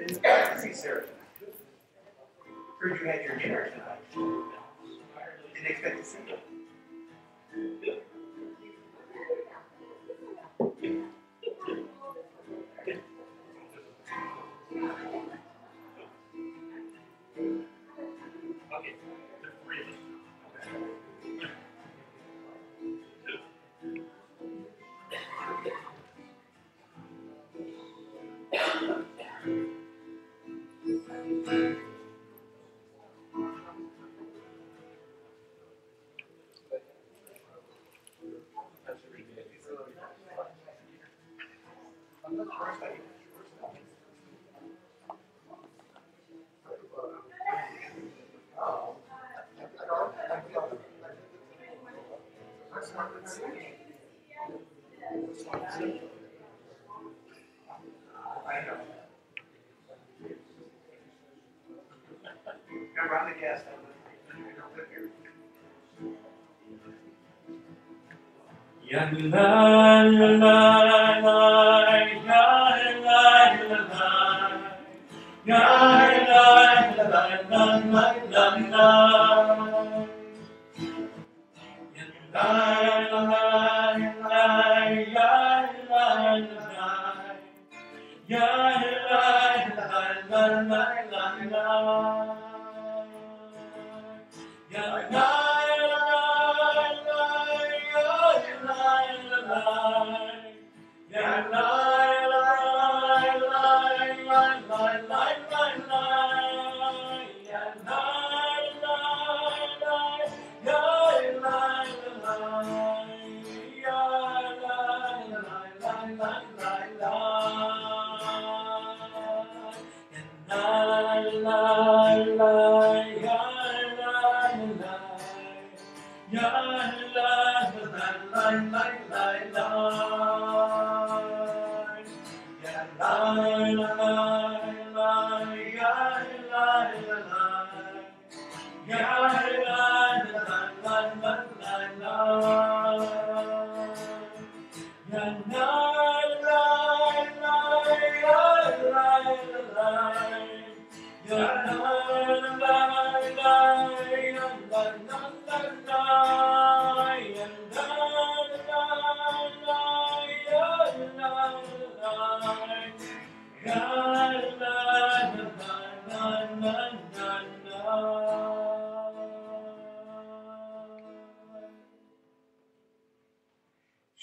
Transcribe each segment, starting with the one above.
I see Sarah. Heard you had your dinner tonight. Didn't expect to see you. I know. Remember, I'm the guest. I don't live here. Ya la la la la, ya la la la, ya la la la la la la. Ya la la la la, ya la la la, ya la la la la la. Ya la.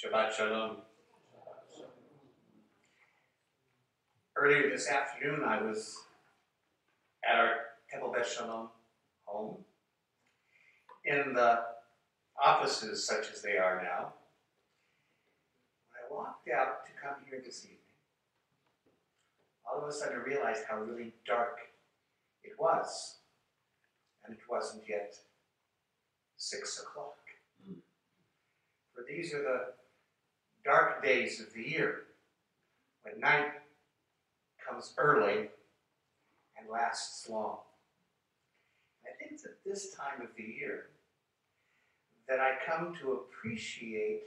Shabbat Shalom. Earlier this afternoon, I was at our Temple Bet Shalom home. In the offices, such as they are now, when I walked out to come here this evening, all of a sudden I realized how really dark it was. And it wasn't yet 6 o'clock. For these are the dark days of the year, when night comes early and lasts long. I think it's at this time of the year that I come to appreciate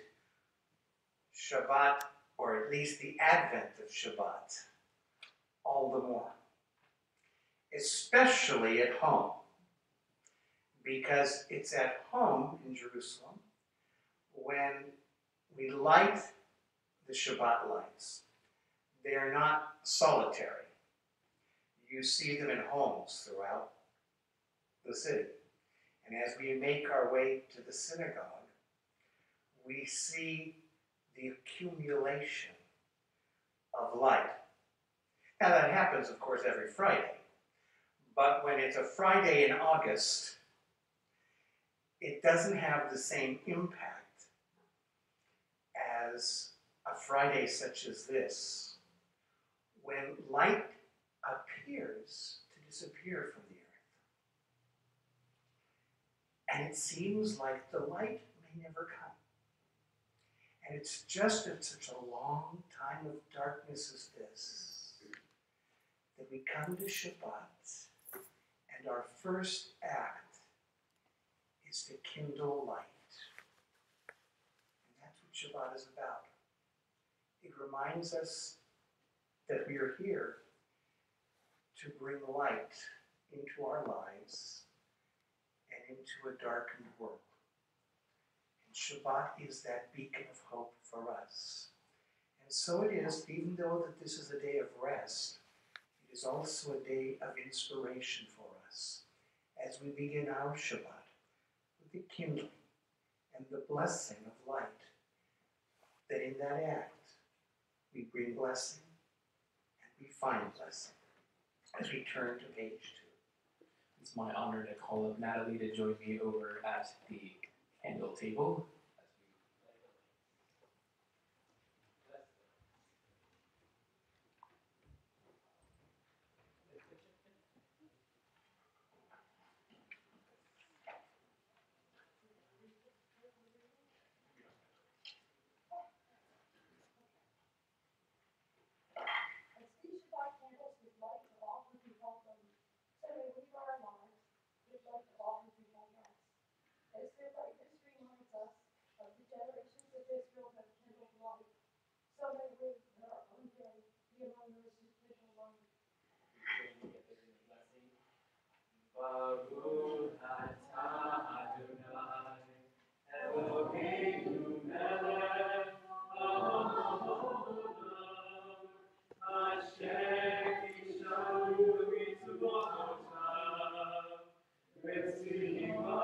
Shabbat, or at least the advent of Shabbat, all the more. Especially at home, because it's at home in Jerusalem when we light the Shabbat lights. They are not solitary. You see them in homes throughout the city. And as we make our way to the synagogue, we see the accumulation of light. Now that happens, of course, every Friday. But when it's a Friday in August, it doesn't have the same impact as a Friday such as this, when light appears to disappear from the earth. And it seems like the light may never come. And it's just at such a long time of darkness as this that we come to Shabbat, and our first act is to kindle light. And that's what Shabbat is about. It reminds us that we are here to bring light into our lives and into a darkened world. And Shabbat is that beacon of hope for us. And so it is, even though that this is a day of rest, it is also a day of inspiration for us as we begin our Shabbat with the kindling and the blessing of light, that in that act we bring blessing and we find blessing. As we turn to page 2. It's my honor to call up Natalie to join me over at the candle table. Baruch atah Adonai, Eloheinu melech haolam, asher tishanu mitzvotav, v'tzivanu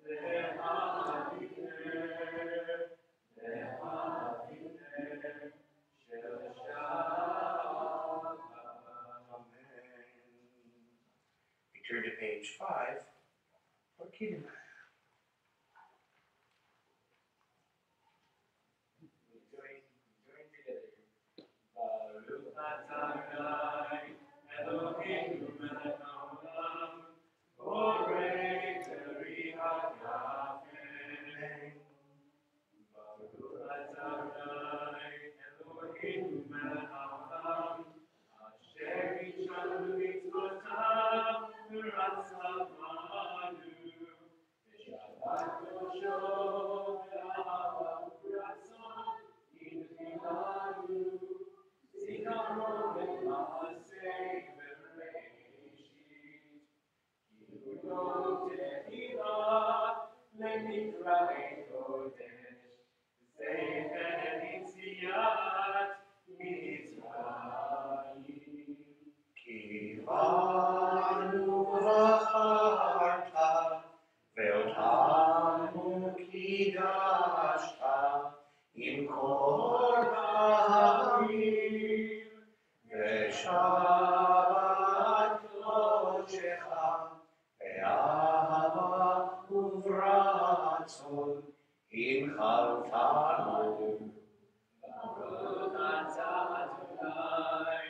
lehaviter shel Shabbat. We turn to page 5 for Kiddush. We join together. Baruch atah Adonai, Eloheinu melech haolam, borei beriach yafeh. Baruch atah Adonai, Eloheinu melech haolam, asher yishanu mitzvotav v'ratzavanu, v'shabbat kosho v'ahava v'ratzon inchilanu, zikaron v'maaseh v'reishit, kiluyot tehillah le'mikra'e kodesh, zecher yitziat mitzrayim. Kivanu v'charta ve'otanu kidashta im kol ha'amim ve'shabbat kodecha ve'ahava uvratzon inchaltanu. Baruch atah Adonai,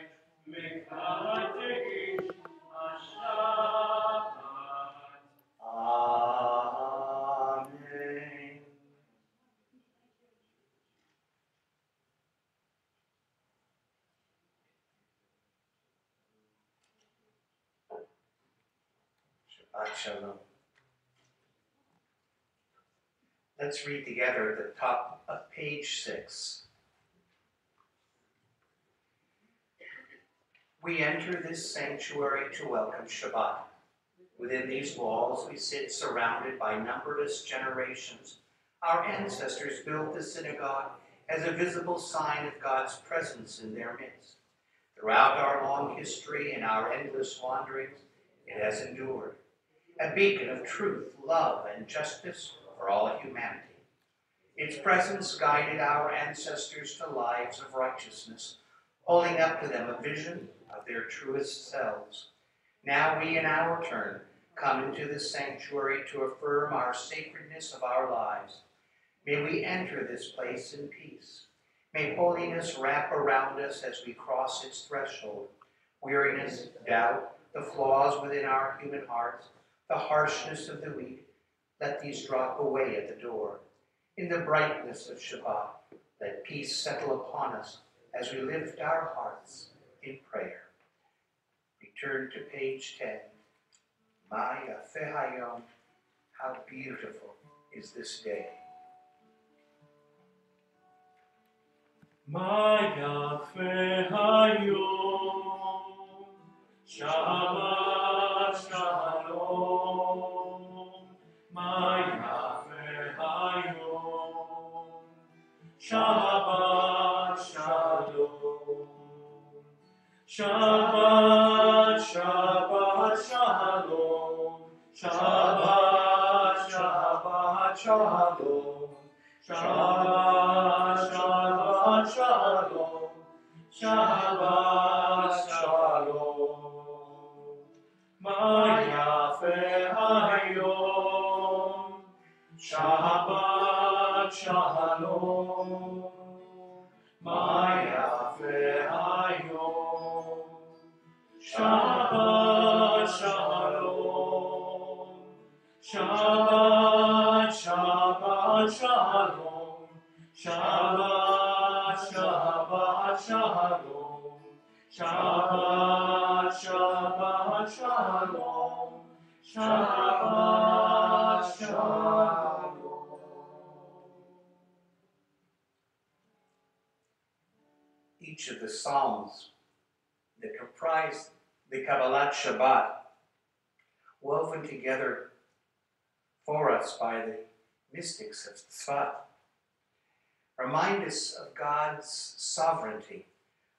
mekadesh hashabbat. Amen. Shabbat Shalom. Let's read together at the top of page 6. We enter this sanctuary to welcome Shabbat. Within these walls we sit surrounded by numberless generations. Our ancestors built the synagogue as a visible sign of God's presence in their midst. Throughout our long history and our endless wanderings, it has endured, a beacon of truth, love, and justice for all humanity. Its presence guided our ancestors to lives of righteousness, holding up to them a vision of their truest selves. Now we, in our turn, come into this sanctuary to affirm our sacredness of our lives. May we enter this place in peace. May holiness wrap around us as we cross its threshold. Weariness, doubt, the flaws within our human hearts, the harshness of the weak, let these drop away at the door. In the brightness of Shabbat, let peace settle upon us as we lift our hearts in prayer. Return to page 10. Ma yafeh hayom, how beautiful is this day. Ma yafeh hayom, Shabbat Shalom. Shabbat, Shabbat Shalom. Shabbat, Shabbat Shalom. Shabbat, Shabbat Shalom. Shabbat Shalom. Mayafe Hayom. Shabbat Shalom. Mayafe Hayom. Shabbat Shalom. Shabbat, Shabbat Shalom. Shabbat, Shabbat Shalom. Shabbat, Shabbat Shalom. Shabbat Shalom. Each of the Psalms that comprise the Kabbalat Shabbat, woven together for us by the mystics of Tzfat, remind us of God's sovereignty,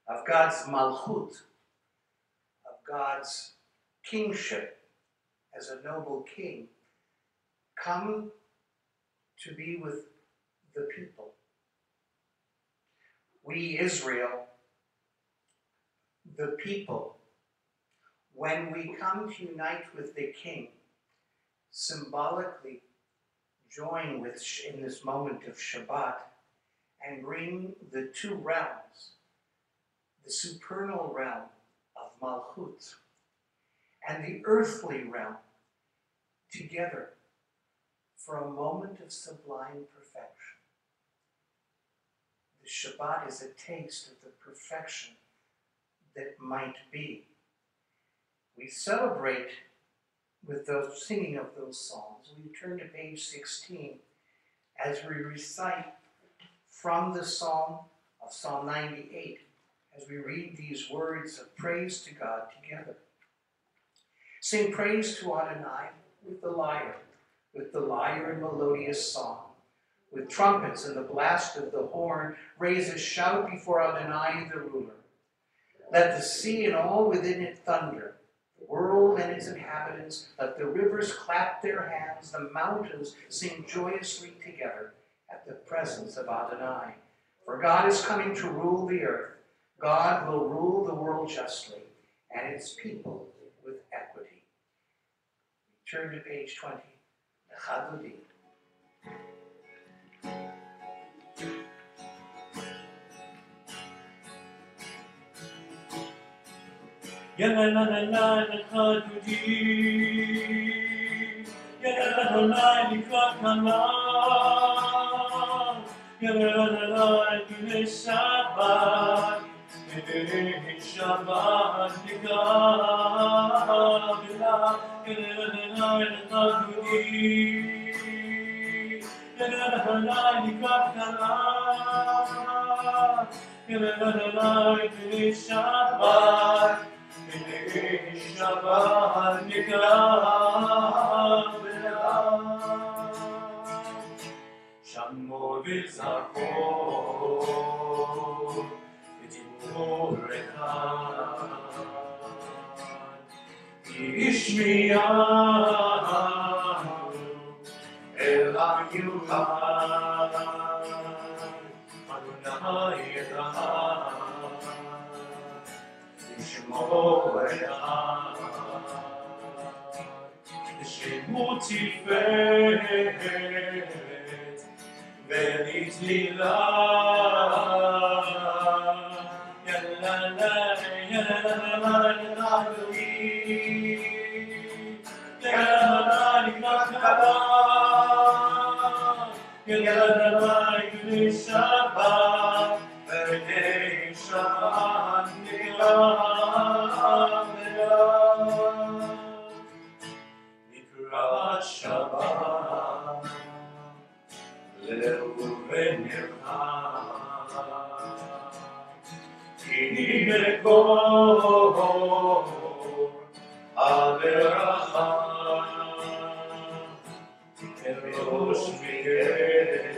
of God's malchut, of God's kingship as a noble king, come to be with the people. We, Israel, the people, when we come to unite with the King, symbolically join with in this moment of Shabbat and bring the two realms, the supernal realm of Malchut and the earthly realm, together for a moment of sublime perfection. The Shabbat is a taste of the perfection that might be. We celebrate with the singing of those psalms. We turn to page 16 as we recite from the psalm of Psalm 98, as we read these words of praise to God together. Sing praise to Adonai with the lyre in melodious song. With trumpets and the blast of the horn, raise a shout before Adonai the ruler. Let the sea and all within it thunder, the world and its inhabitants. Let the rivers clap their hands, the mountains sing joyously together at the presence of Adonai. For God is coming to rule the earth. God will rule the world justly, and its people with equity. Turn to page 20, the Chaludim. Ya la la la la la Chaludim. Ya la la la la Likrat Kalam. Ya la la la la B'nei Shabbat. B'nei Shabbat Nikah B'la. Ya la la la la Chaludim. Ya la la la la Likrat Kalam. Ya la la la la B'nei Shabbat. B'nei Shabbat Nikah B'la. Shamo v'zachor v'dibur echad Yishmiyahu el ha'yuchad Adonai echad Shmo echad Shemo tiferet v'nitzlila Ya la la ya la la la la Ya la la Likrat Kalam Ya la la B'nei Shabbat B'nei Shabbat Nikah B'la. Likrat Shabbat Le'u v'nircham Kini b'kor Al-beracha Erosh mikeh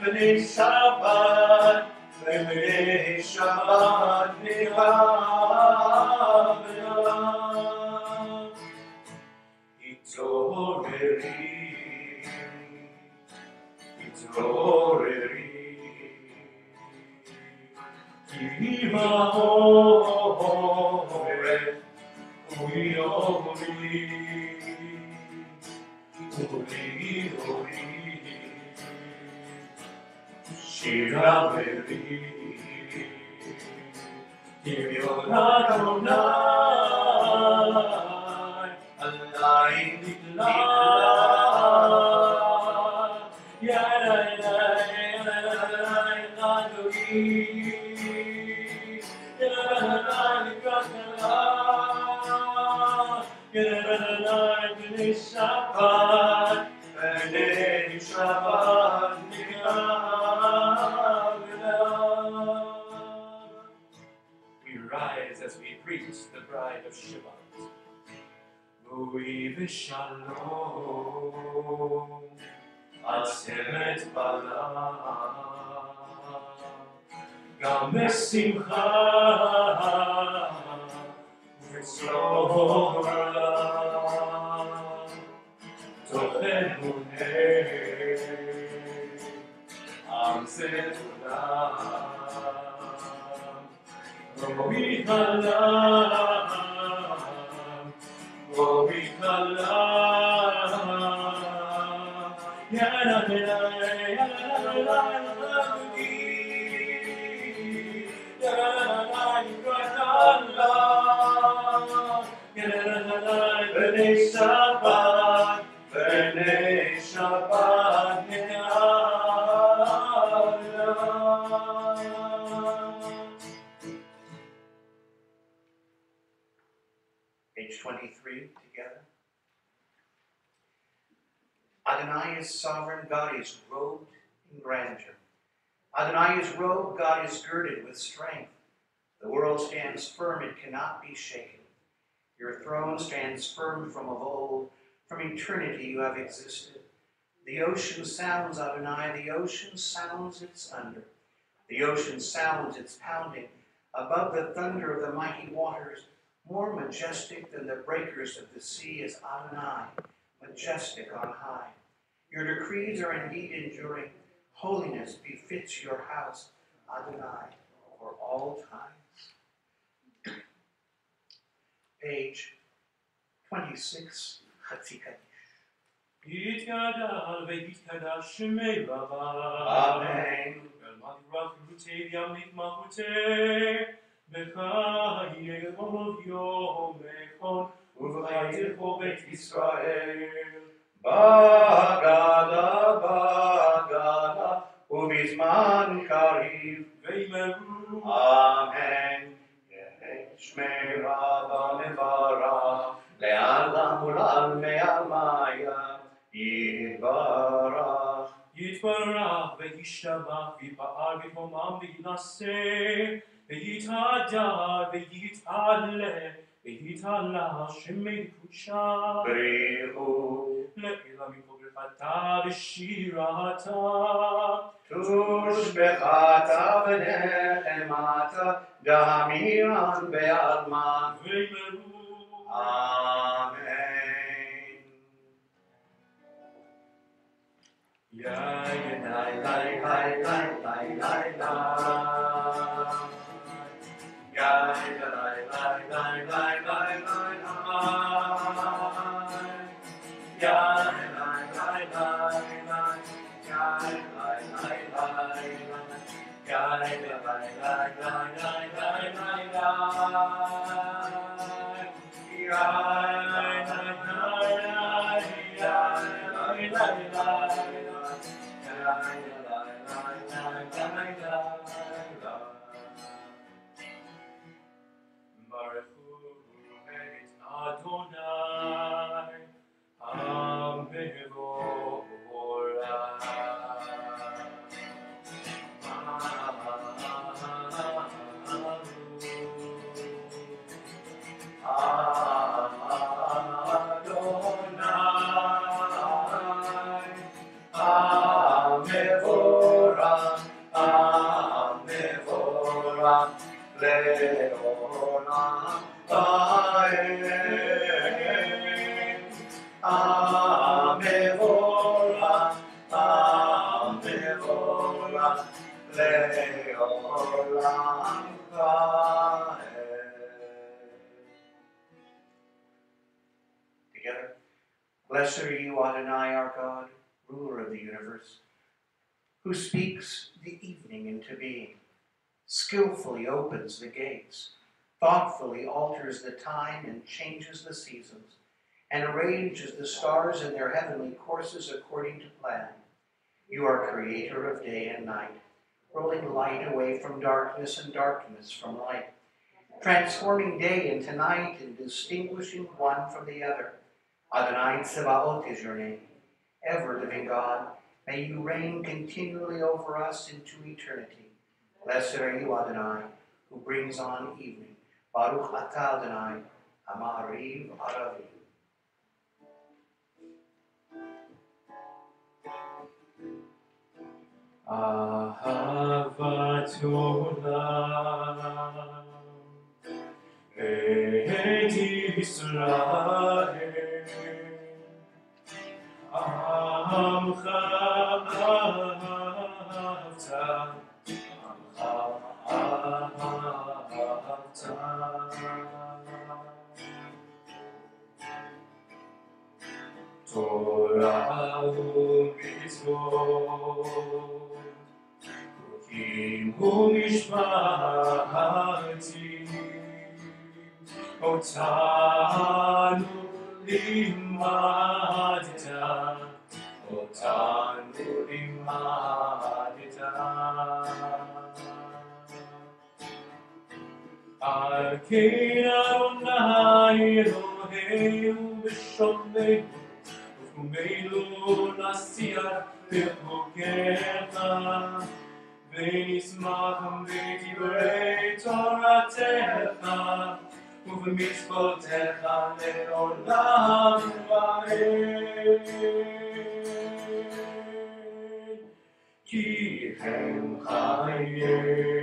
B'nei Shabbat, B'nei Shabbat, Ni'avnam. Itzoreri, Itzoreri, Ki ma'oret, Uri, Shira veri, Kivyon Adonai, Adonai nitla, Yadai, Adonai, Yadai, B'nei Shabbat, B'nei Shabbat, we rise as we greet the bride of Shabbat. Vui v'shalom, Asemet bala, Gam v'simcha, v'tzora, Tochen muneh, Am zetulam, Rovi halam, Rovi halam, Yadai, B'nei Shabbat, B'nei Shabbat, Page 23 together. Adonai is sovereign, God is robed in grandeur. Adonai is robed, God is girded with strength. The world stands firm, it cannot be shaken. Your throne stands firm from of old. From eternity you have existed. The ocean sounds, Adonai, the ocean sounds its thunder. The ocean sounds its pounding. Above the thunder of the mighty waters, more majestic than the breakers of the sea is Adonai, majestic on high. Your decrees are indeed enduring. Holiness befits your house, Adonai, for all times. Page 26, Chatzikadish. Yitkadal ve'yitkadash shemei rabba. Amen. Ve'l-matrach rutei v'yamlik mahutei. B'cha yevov yomechon. Uv'chaytecho bet Yisrael. Bagada, Bagada, Ubizman Kariv. Ve'imeru. Amen. Shmei Rabba Mevarach, Le'alam Ulam Me'amaya, Yivarach. Yitvarach ve'yishtabach v'yipa'al v'yitmomam v'yinaseh. Ve'yitadar ve'yit'aleh. Ve'yit'ala shemei kudsha. Brihu, Le'ila mikol b'chata v'shirata. Tush Bechata V'nechemata, Damiran Be'alma. Ve'imeru. Amen. Yai, Lai, lai, lai, lai, lai, lai, lai. Yai, lai, lai, lai, lai, lai, lai, lai. Yai, lai, lai, lai, lai. Yai, lai, lai, lai, lai. Yai, lai, lai, lai, lai, lai, lai, lai. Yai, lai, lai, lai, yai, lai, lai, lai, Baruchu et Adonai, Amevorah. Amevorach, Amevorach, Leolam Vaed. Amevorach, Amevorach, Leolam Vaed. Together. Blessed are you, Adonai, our God, ruler of the universe, who speaks the evening into being, skillfully opens the gates, thoughtfully alters the time and changes the seasons, and arranges the stars in their heavenly courses according to plan. You are creator of day and night, rolling light away from darkness and darkness from light, transforming day into night and distinguishing one from the other. Adonai Tsebaot is your name. Ever-living God, may you reign continually over us into eternity. Blessed are you, Adonai, who brings on evening. Baruch atah Adonai, Amariv Aravi. Ahavat Olam Et Yisrael Amcha Torah u'mitzvot Kim u'mishpatim Otanu limadita Otanu limadita Al Kein Adonai Eloheinu b'shomenu ufkumeinu nasiach b'chokecha ונשמח בדברי תורתך ובמצוותיך לעולם ועד. כי הם חיינו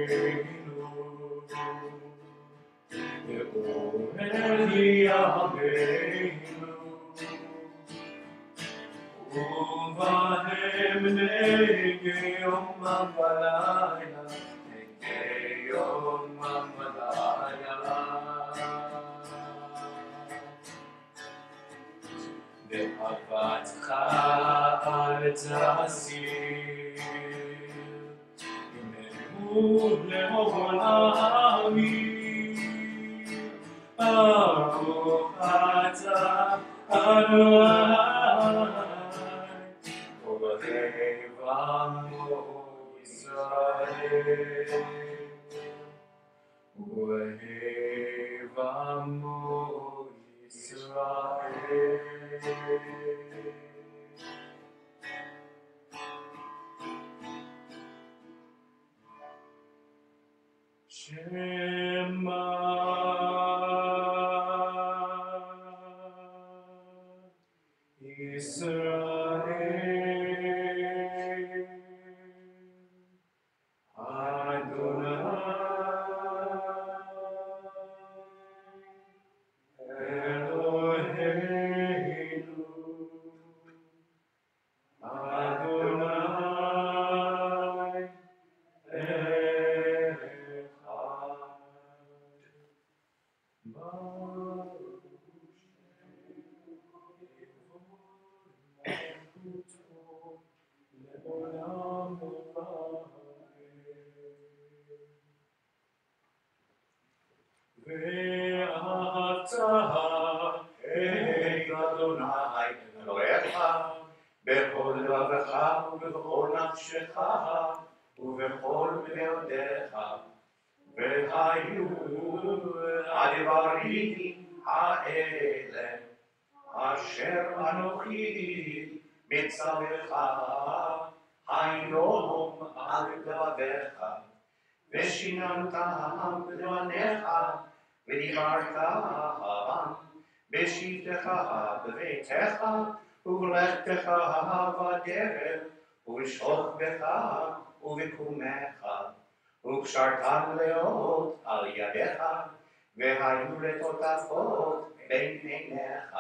ואוהל ימינו ובהם נגי יומם ולילה, נגי יומם ולילה. ואהבתך אל תסיר, הננו לעולמים. ברוך אתה אדוני Vamo Israel, Vamo Israel. Shema Israel. ואהבת את אדוני אלוהיך בכל לבבך ובכל נפשך ובכל מאודיך והיו הדברים האלה אשר אנוכי מצווך היום על לבביך ושיננתם בלבניך ודיברת בשבתך בביתך ובלכתך בדרך ובשוכבך ובקומך וקשרתם לאות על ידיך והיו לטוטפות בין עיניך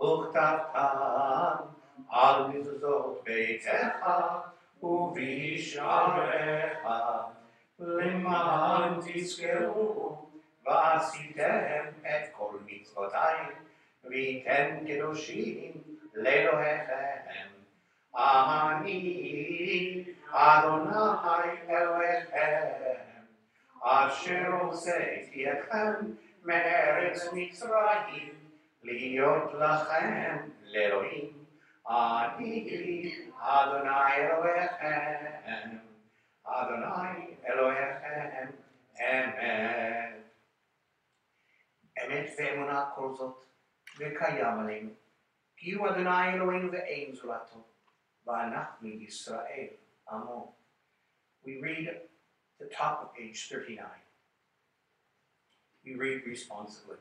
וכתבתם על מזוזות ביתך ובשעריך למען תזכרו ועשיתם את כל מצוותיי והייתם קדושים לאלוהיכם. אני אדוני אלוהיכם אשר הוצאתי אתכם מארץ מצרים להיות לכם לאלוהים. אני אדוני אלוהיכם, אדוני אלוהיכם, אמת. אמת ואמונה כל זאת וקיים עלינו, כי הוא אדוני אלוהינו ואין זולתו, ואנחנו ישראל עמו. We read at the top of page 39. We read responsibly.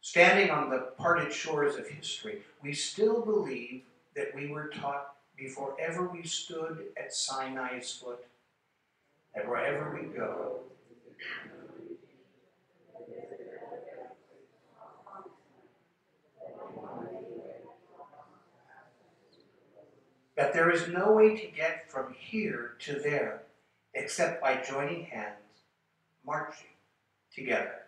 Standing on the parted shores of history, we still believe that we were taught before ever we stood at Sinai's foot, that wherever we go, that there is no way to get from here to there except by joining hands, marching together.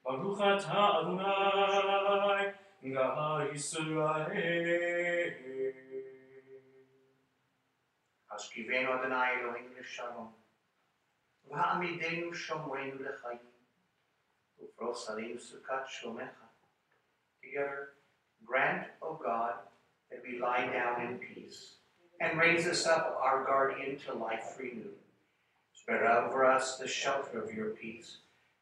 ברוך אתה אדוני גאל ישראל. השכיבנו אדוני אלוהינו לשלום, והעמידנו שומרנו לחיים, ופרוס עלינו סוכת שלומך. Together, grant, O God, that we lie down in peace, and raise us up, our guardian, to life renewed. Spread over us the shelter of your peace.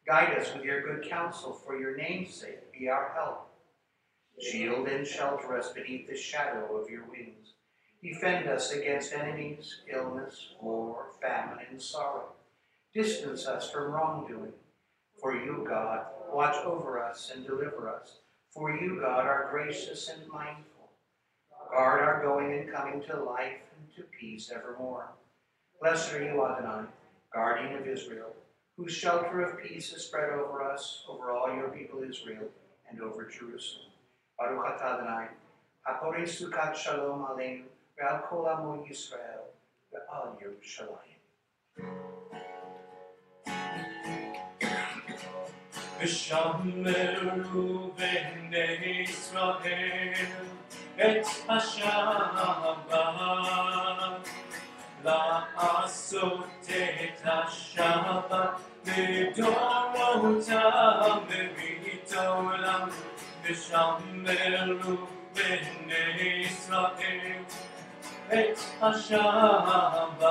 Guide us with your good counsel, for your name's sake. Be our help. Shield and shelter us beneath the shadow of your wings. Defend us against enemies, illness, war, famine, and sorrow. Distance us from wrongdoing. For you, God, watch over us and deliver us. For you, God, are gracious and mindful. Guard our going and coming to life and to peace evermore. Blessed are you, Adonai, guardian of Israel, whose shelter of peace is spread over us, over all your people Israel, and over Jerusalem. Baruch atah Adonai, haporei sukat shalom aleinu, ve'al kol amo Yisrael, ve'al Yerushalayim. ושמרו בני ישראל את השבת, לעשות את השבת לדורותם בברית עולם, ושמרו בני ישראל את השבת,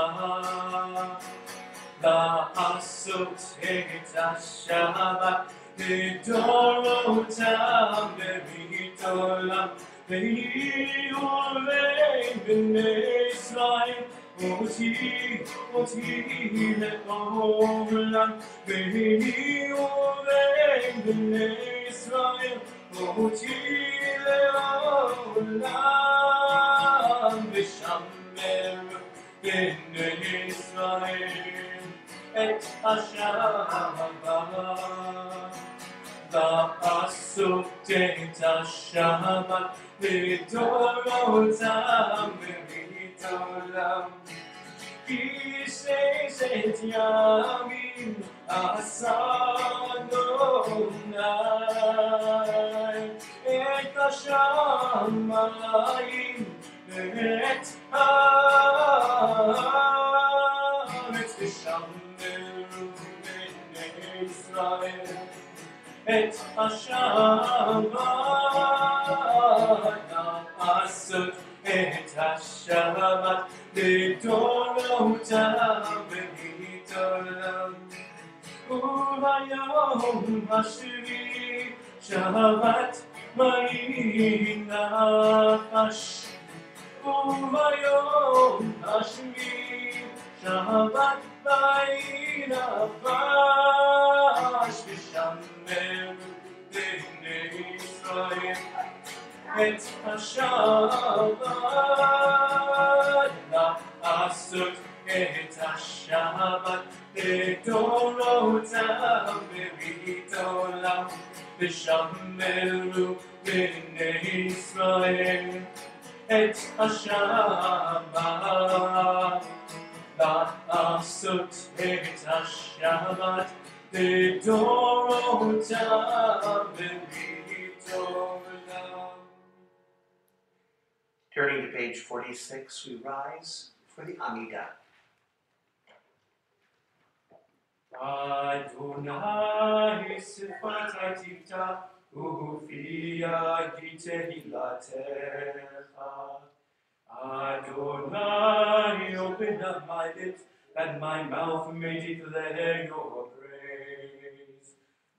לעשות את השבת לדורותם בברית עולם, ויהיו בני ישראל אותי לעולם, ויהיו בני ישראל אותי לעולם, ושמר בני ישראל את השבת, לעשות את השבת לדורותם בברית עולם. כי ששת ימים עשה אדוני את השמיים ואת הארץ, ושמרו בני ישראל את השבת, לעשות את השבת לדורותם בברית עולם. וביום השביעי שבת ויהי נפש, וביום השביעי שבת ויהי נפש, ושמרו בני ישראל את השבת, לעשות את השבת לדורותם בברית עולם, ושמרו בני ישראל את השבת, לעשות את השבת לדורותם בברית עולם. Turning to page 46, we rise for the Amidah. Adonai sifat tifta ufiyagi tehilatecha. Adonai, open up my lips, that my mouth may declare your praise.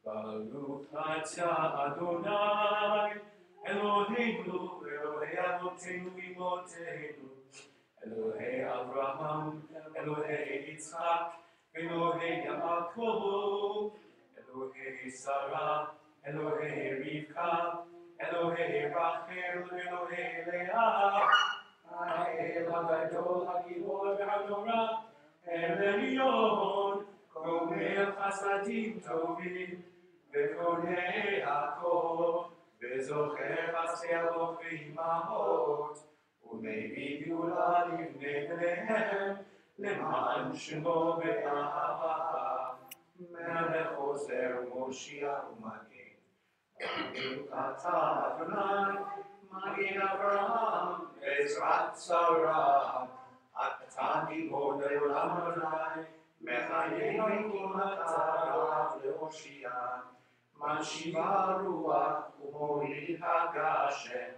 Baruch atah Adonai, Eloheinu, Elohei Avotenu v'imotenu, Elohei Avraham, Elohei Yitzchak, Elohei Yaakov, Elohei Sarah, Elohei Rivka, Elohei Rachel, Elohei Leah, Ha'el HaGadol HaGibor VeHaNorah, El Elyon, Gomel Chasadim Tovim, Vekonei HaKol, Vezocher Chasealot Ve'imahot, Umevid Geulah Livnei Bneihem, למען שמו באהבה, מלך עוזר ומושיע ומגן. ברוך אתה אדוני, מגן אברהם, בעזרת צרה. אתה גיבור לעולם אדוני, מחיה נקמתה להושיע. משיבה רוח ומוליד הגשם,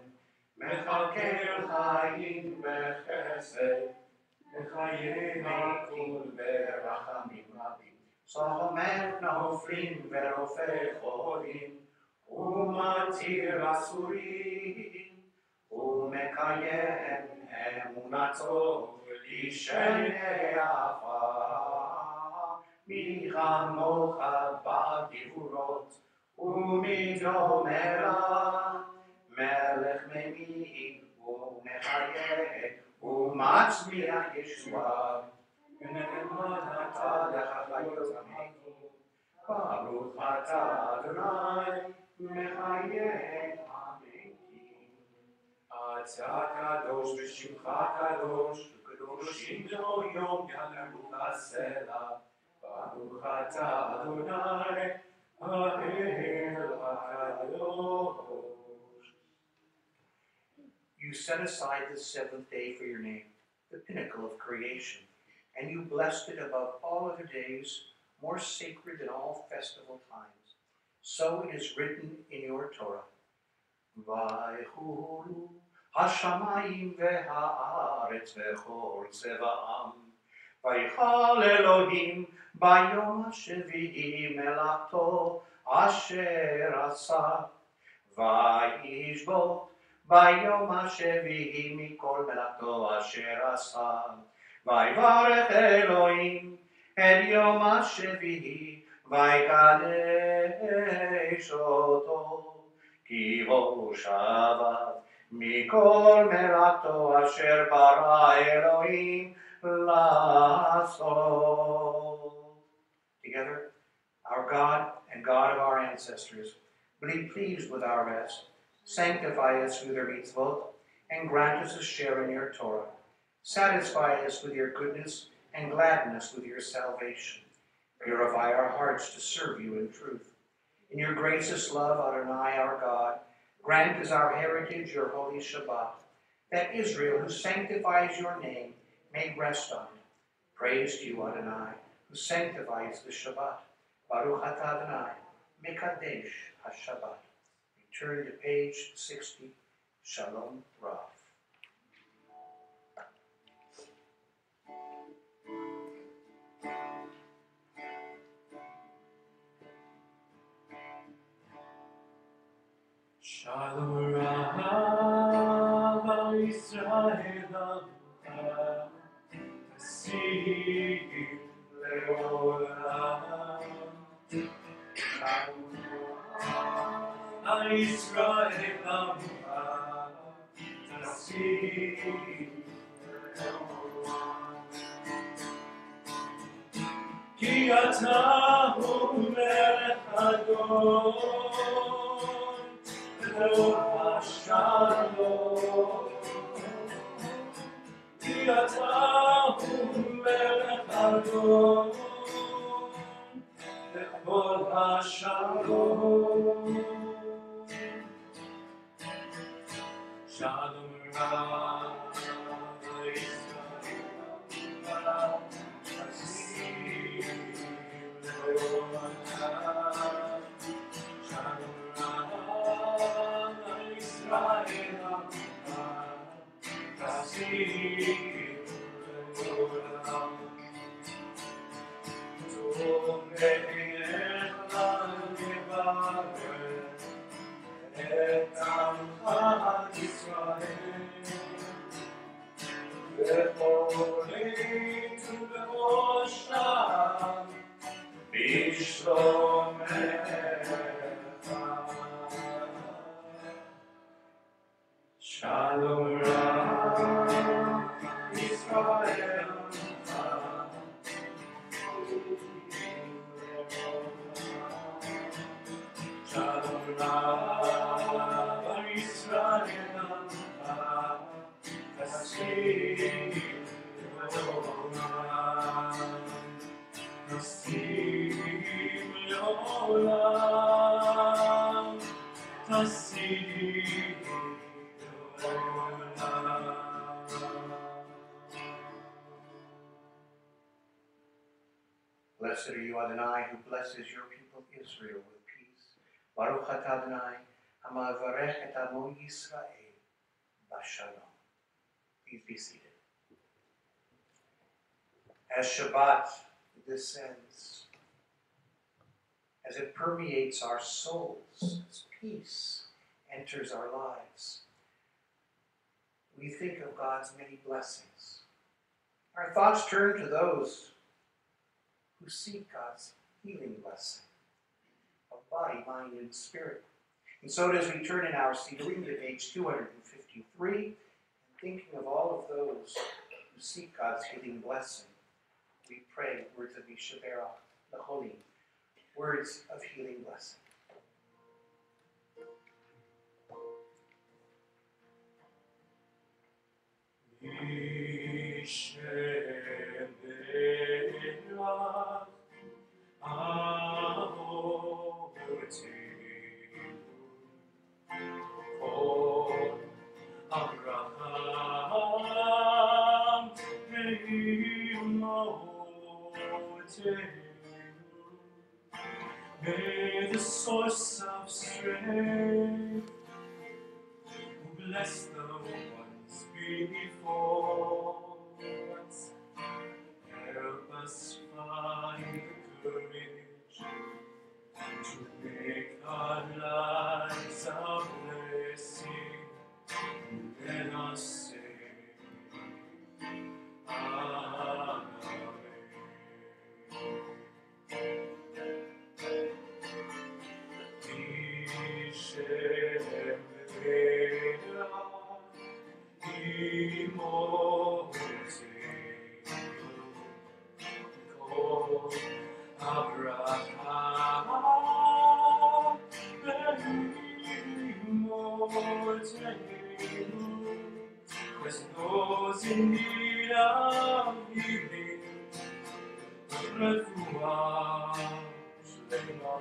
מכלכל חיים בחסד. בחיי הכל ברחמים רבים, סומך נופלים ורופא חולים, ומתיר אסורים, ומקיים אמונתו לשני עפר. מי כמוך בגבורות ומדומרה, מלך ממיד ומחיה ומצמיח ישועה, ונאמנת לחיות עמנו. ברוך אתה אדוני, מחיה עמקים. אתה קדוש ושמך קדוש, וקדושים לו יום ינהלו בסלע. ברוך אתה אדוני, האל הקדוש. You set aside the seventh day for your name, the pinnacle of creation, and you blessed it above all other days, more sacred than all festival times. So it is written in your Torah. Vaychulu hashamayim ve'haaretz v'chol tzeva'am. Vayichal Elohim bayom hashevi'i melachto asher asa. Vayishbot bayom hashevi'i mikol melachto asher asa. Vayivarech Elohim et yom hashevi'i vayikadesh oto. Ki bo shabbat mikol melachto asher bara Elohim lasot. Together, our God and God of our ancestors, be pleased with our rest. Sanctify us through their mitzvot, and grant us a share in your Torah. Satisfy us with your goodness, and gladden us with your salvation. Purify our hearts to serve you in truth. In your gracious love, Adonai, our God, grant as our heritage your holy Shabbat, that Israel, who sanctifies your name, may rest on it. Praise to you, Adonai, who sanctifies the Shabbat. Baruch atah Adonai, mekadesh ha-Shabbat. Return to page 60. Shalom Rav. Shalom Rav al Yisrael Amucha, Tasim le'olam. Shalom Rav al Yisrael Amucha, Tasim le'olam. Ki atahu melech adon, Eloha Shalom. Ki atahu melech adon, Eloha Shalom. Shalom Rav Yisrael Amucha, Tasim le'olam. Shalom Rav Yisrael Amucha, Tasim le'olam. Tov le'echa yevarech et amcha Yisrael, ve'oleinu be'osham b'shlomecha. Shalom Rav Yisrael Amucha, Shalom Rav Yisrael Amucha, Tasim le'olam. Tasim le'olam. Tasim le'olam. Blessed are you, Adonai, who blesses your people Israel with peace. Baruch atah Adonai, hamavarech et amo Yisrael b'shalom. Please be seated. As Shabbat descends, as it permeates our souls, as peace enters our lives, we think of God's many blessings. Our thoughts turn to those who seek God's healing blessing of body, mind, and spirit. And so as we turn in our seedling to page 253, and thinking of all of those who seek God's healing blessing, we pray words of Yishaberach, the Holy, words of healing blessing. Yishaberach Adonai May the source of strength who bless the ones before us, help us find the courage to make our lives a blessing. Let us say, Amen. There's those in need of healing, refuah, shlema.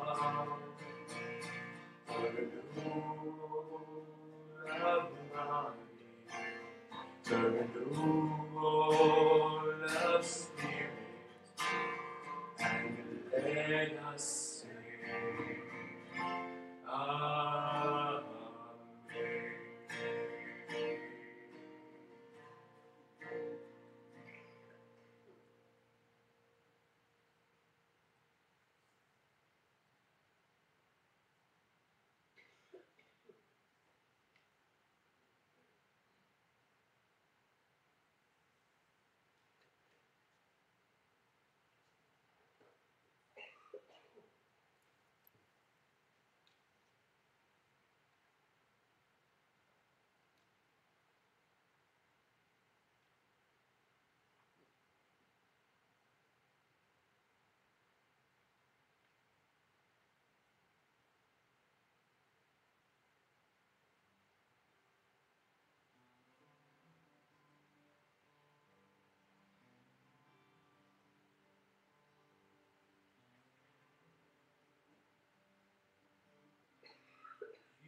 The renewal of spirit, and let us say, Amen.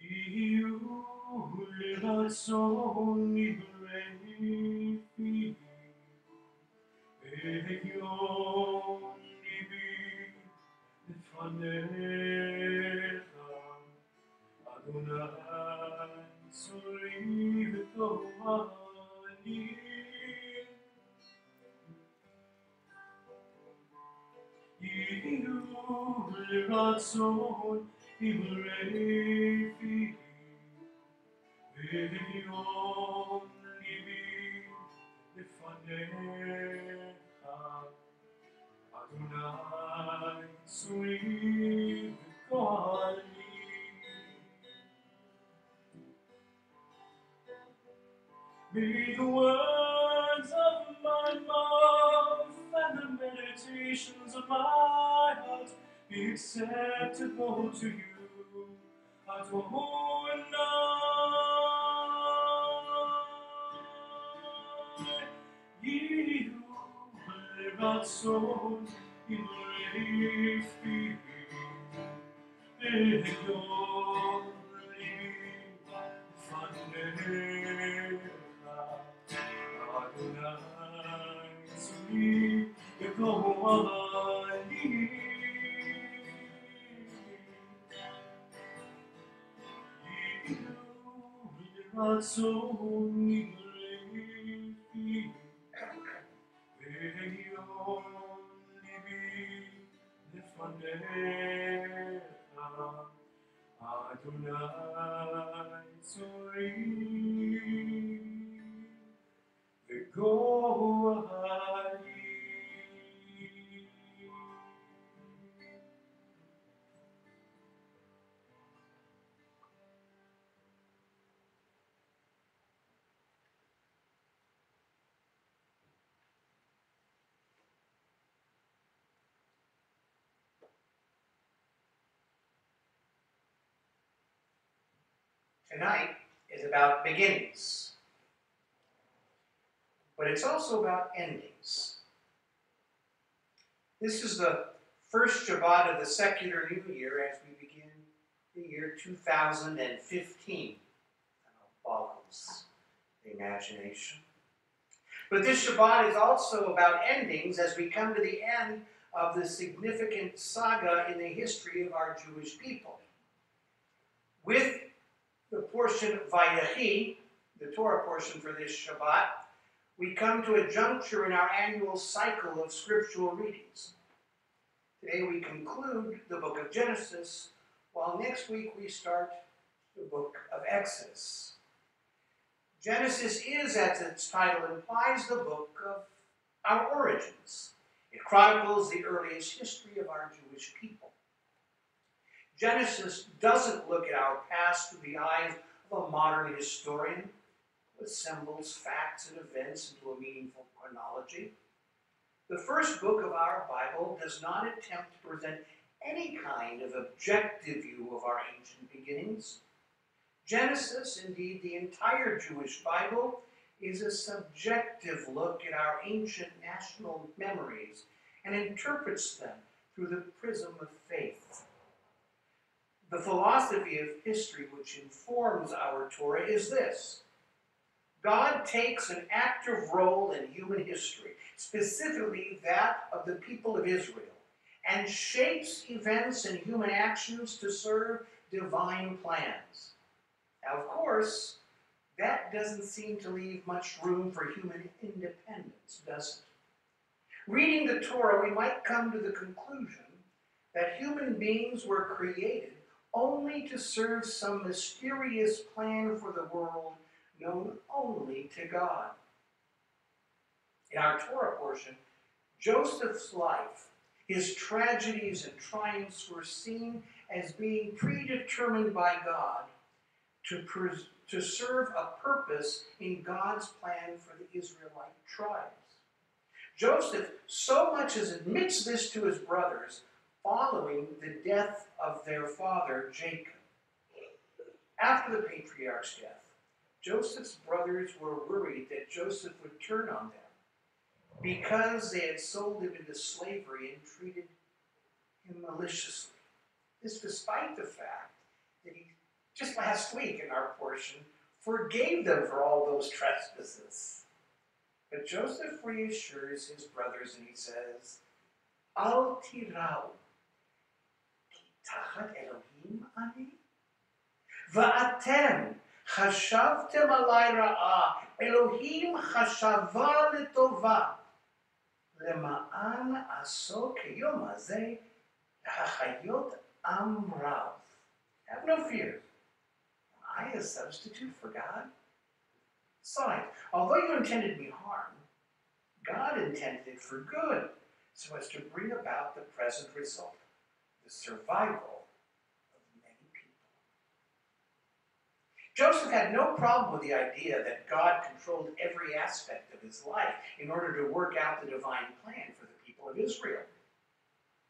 You live out so liberating, e ogni vita faneha, Adonai surivto ani. You live out so liberating, e ogni vita faneha, Adonai surivto ani. May the words of my mouth and the meditations of my heart be acceptable to you, Adonai. Ye who live out so in relief, so Adonai, sorry, the go Tonight is about beginnings, but it's also about endings. This is the first Shabbat of the secular New Year as we begin the year 2015. Boggles the imagination. But this Shabbat is also about endings as we come to the end of the significant saga in the history of our Jewish people. With the portion Vayechi, the Torah portion for this Shabbat, we come to a juncture in our annual cycle of scriptural readings. Today we conclude the book of Genesis, while next week we start the book of Exodus. Genesis is, as its title implies, the book of our origins. It chronicles the earliest history of our Jewish people. Genesis doesn't look at our past through the eyes of a modern historian who assembles facts and events into a meaningful chronology. The first book of our Bible does not attempt to present any kind of objective view of our ancient beginnings. Genesis, indeed the entire Jewish Bible, is a subjective look at our ancient national memories and interprets them through the prism of faith. The philosophy of history which informs our Torah is this: God takes an active role in human history, specifically that of the people of Israel, and shapes events and human actions to serve divine plans. Now, of course, that doesn't seem to leave much room for human independence, does it? Reading the Torah, we might come to the conclusion that human beings were created only to serve some mysterious plan for the world known only to God. In our Torah portion, Joseph's life, his tragedies and triumphs were seen as being predetermined by God to serve a purpose in God's plan for the Israelite tribes. Joseph so much as admits this to his brothers following the death of their father, Jacob. After the patriarch's death, Joseph's brothers were worried that Joseph would turn on them because they had sold him into slavery and treated him maliciously. This despite the fact that he, just last week in our portion, forgave them for all those trespasses. But Joseph reassures his brothers and he says, Al tirau, ki tachat Elohim ani, va'atem chashavtem alai ra'a, Elohim chashava letova, lema'an aso keyom hazeh, hachayot am rav. Have no fear. Am I a substitute for God? Besides, although you intended me harm, God intended it for good, so as to bring about the present result, the survival of many people. Joseph had no problem with the idea that God controlled every aspect of his life in order to work out the divine plan for the people of Israel.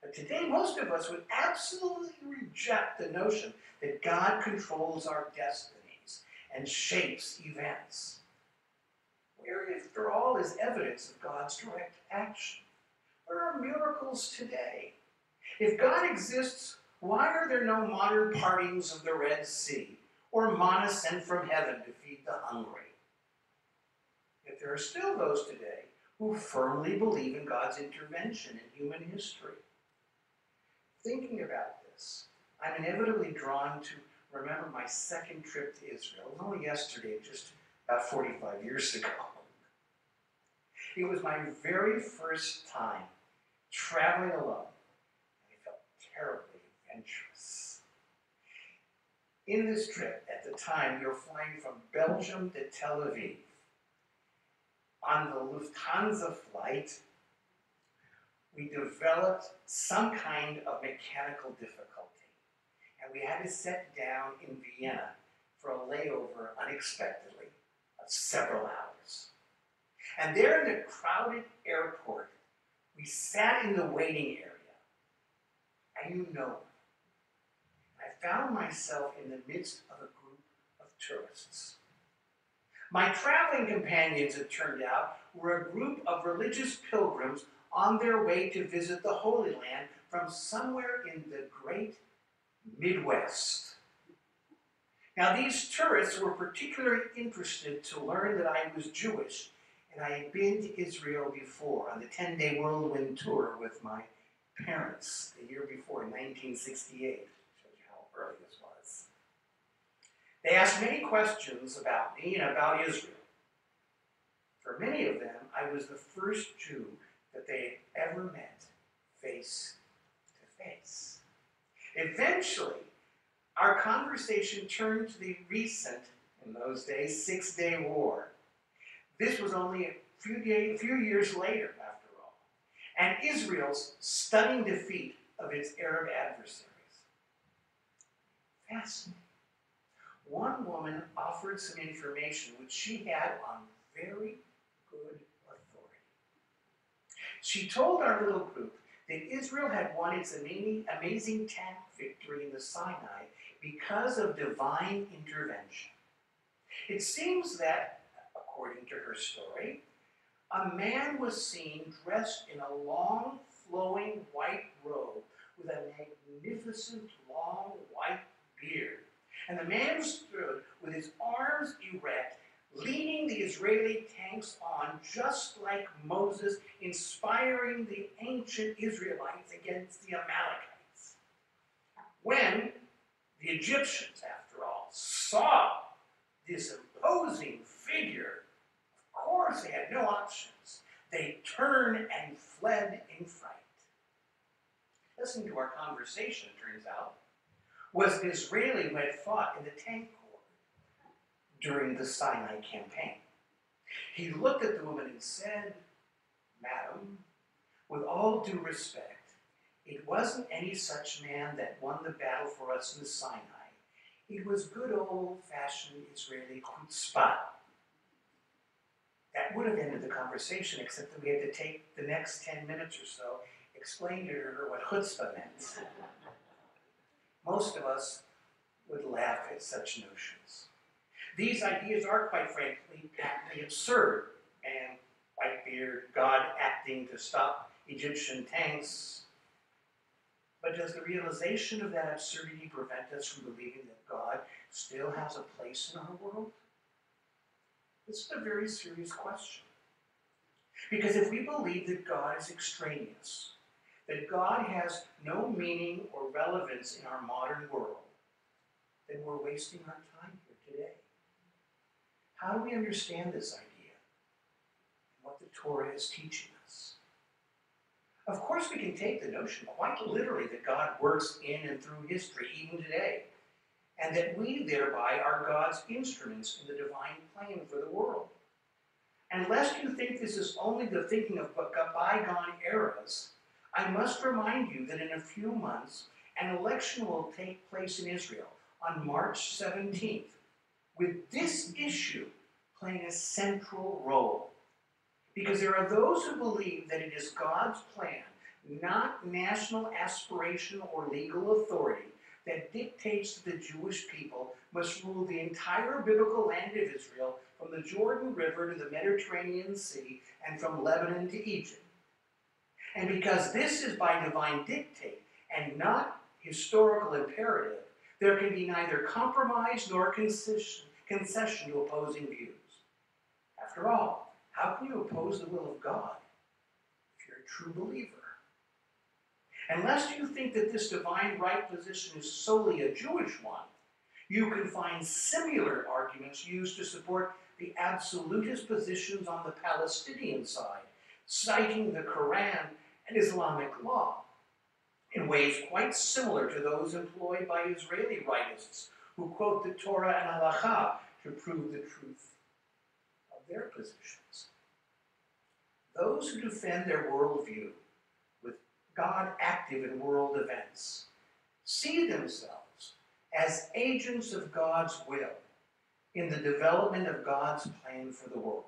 But today, most of us would absolutely reject the notion that God controls our destinies and shapes events. Where, after all, is evidence of God's direct action? Where are miracles today? If God exists, why are there no modern partings of the Red Sea or manna sent from heaven to feed the hungry? Yet there are still those today who firmly believe in God's intervention in human history. Thinking about this, I'm inevitably drawn to remember my second trip to Israel. It was only yesterday, just about 45 years ago. It was my very first time traveling alone, and I felt terribly adventurous. In this trip, at the time, we were flying from Belgium to Tel Aviv. On the Lufthansa flight, we developed some kind of mechanical difficulty, and we had to sit down in Vienna for a layover unexpectedly of several hours. And there in the crowded airport, we sat in the waiting area. I knew no one. I found myself in the midst of a group of tourists. My traveling companions, it turned out, were a group of religious pilgrims on their way to visit the Holy Land from somewhere in the great Midwest. Now, these tourists were particularly interested to learn that I was Jewish, and I had been to Israel before on the 10-day whirlwind tour with my parents the year before, in 1968. Shows you how early this was. They asked many questions about me and about Israel. For many of them, I was the first Jew that they had ever met face to face. Eventually, our conversation turned to the recent, in those days, 6-Day War. This was only a few years later, after all, and Israel's stunning defeat of its Arab adversaries. Fascinating. One woman offered some information which she had on very good authority. She told our little group that Israel had won its amazing tank victory in the Sinai because of divine intervention. It seems that, according to her story, a man was seen dressed in a long, flowing white robe with a magnificent, long, white beard. And the man stood with his arms erect, leading the Israeli tanks on, just like Moses, inspiring the ancient Israelites against the Amalekites. When the Egyptians, after all, saw this imposing figure, of course they had no options. They turned and fled in fright. Listening to our conversation, it turns out, was an Israeli who had fought in the tank corps during the Sinai campaign. He looked at the woman and said, "Madam, with all due respect, it wasn't any such man that won the battle for us in the Sinai. It was good old-fashioned Israeli chutzpah." That would have ended the conversation, except that we had to take the next 10 minutes or so explaining to her what chutzpah meant. Most of us would laugh at such notions. These ideas are, quite frankly, patently absurd. Man, white beard, God acting to stop Egyptian tanks. But does the realization of that absurdity prevent us from believing that God still has a place in our world? This is a very serious question. Because if we believe that God is extraneous, that God has no meaning or relevance in our modern world, then we're wasting our time here today. How do we understand this idea and what the Torah is teaching us? Of course, we can take the notion quite literally that God works in and through history even today, and that we thereby are God's instruments in the divine plan for the world. And lest you think this is only the thinking of bygone eras, I must remind you that in a few months, an election will take place in Israel on March 17th, with this issue playing a central role. Because there are those who believe that it is God's plan, not national aspiration or legal authority, that dictates that the Jewish people must rule the entire biblical land of Israel from the Jordan River to the Mediterranean Sea and from Lebanon to Egypt. And because this is by divine dictate and not historical imperative, there can be neither compromise nor concession to opposing views. After all, how can you oppose the will of God if you're a true believer? Unless you think that this divine right position is solely a Jewish one, you can find similar arguments used to support the absolutist positions on the Palestinian side, citing the Quran and Islamic law in ways quite similar to those employed by Israeli rightists who quote the Torah and Halakha to prove the truth of their positions. Those who defend their worldview with God active in world events see themselves as agents of God's will in the development of God's plan for the world.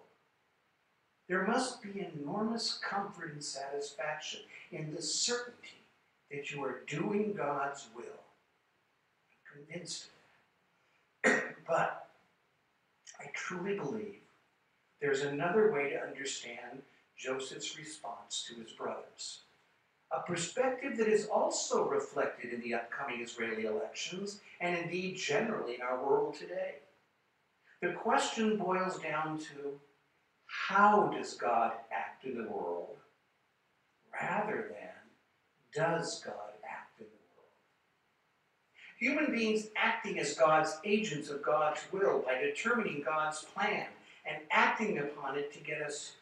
There must be enormous comfort and satisfaction in the certainty that you are doing God's will. I'm convinced of that. But I truly believe there's another way to understand Joseph's response to his brothers. A perspective that is also reflected in the upcoming Israeli elections, and indeed generally in our world today. The question boils down to, how does God act in the world, rather than does God act in the world? Human beings acting as God's agents of God's will by determining God's plan and acting upon it to get us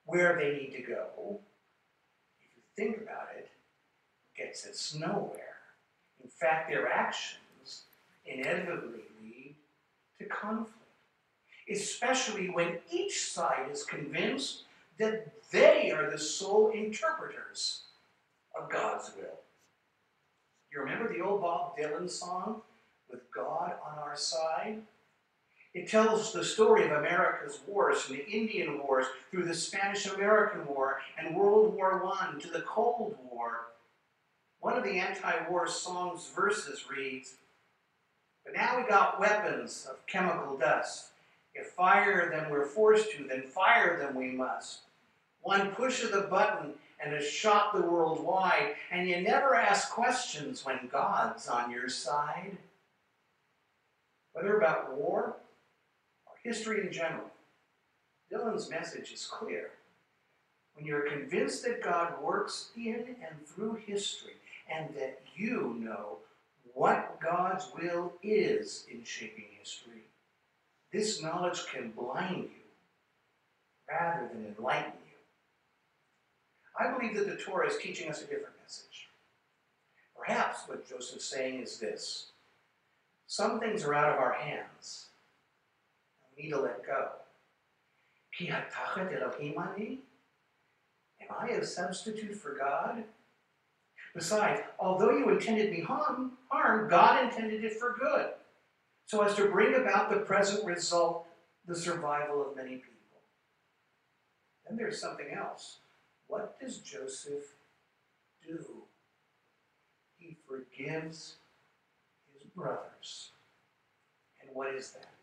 where they need to go, if you think about it, gets us nowhere. In fact, their actions inevitably lead to conflict, especially when each side is convinced that they are the sole interpreters of God's will. You remember the old Bob Dylan song, With God on Our Side? It tells the story of America's wars, from the Indian Wars through the Spanish-American War and World War I to the Cold War. One of the anti-war song's verses reads, "But now we got weapons of chemical dust. If fire them we're forced to, then fire them we must. One push of the button and has shot the world wide, and you never ask questions when God's on your side." Whether about war or history in general, Dylan's message is clear. When you're convinced that God works in and through history, and that you know what God's will is in shaping history, this knowledge can blind you rather than enlighten you. I believe that the Torah is teaching us a different message. Perhaps what Joseph's saying is this: some things are out of our hands. We need to let go. Ki hatachet Elohim ani? Am I a substitute for God? Besides, although you intended me harm, God intended it for good, so as to bring about the present result, the survival of many people. Then there's something else. What does Joseph do? He forgives his brothers. And what is that?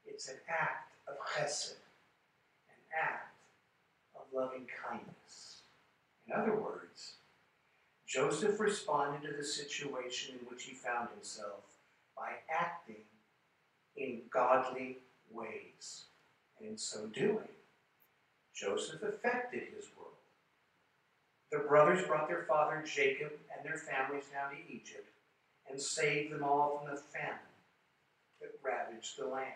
It's an act of chesed, an act of loving kindness. In other words, Joseph responded to the situation in which he found himself by acting in godly ways. And in so doing, Joseph affected his world. The brothers brought their father Jacob and their families down to Egypt and saved them all from the famine that ravaged the land.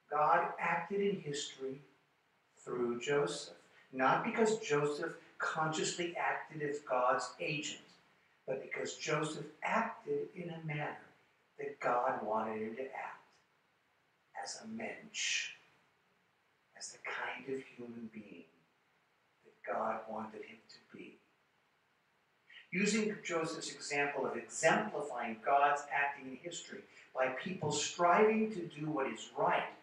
God acted in history through Joseph, not because Joseph consciously acted as God's agent, but because Joseph acted in a manner that God wanted him to act, as a mensch, as the kind of human being that God wanted him to be. Using Joseph's example of exemplifying God's acting in history by people striving to do what is right,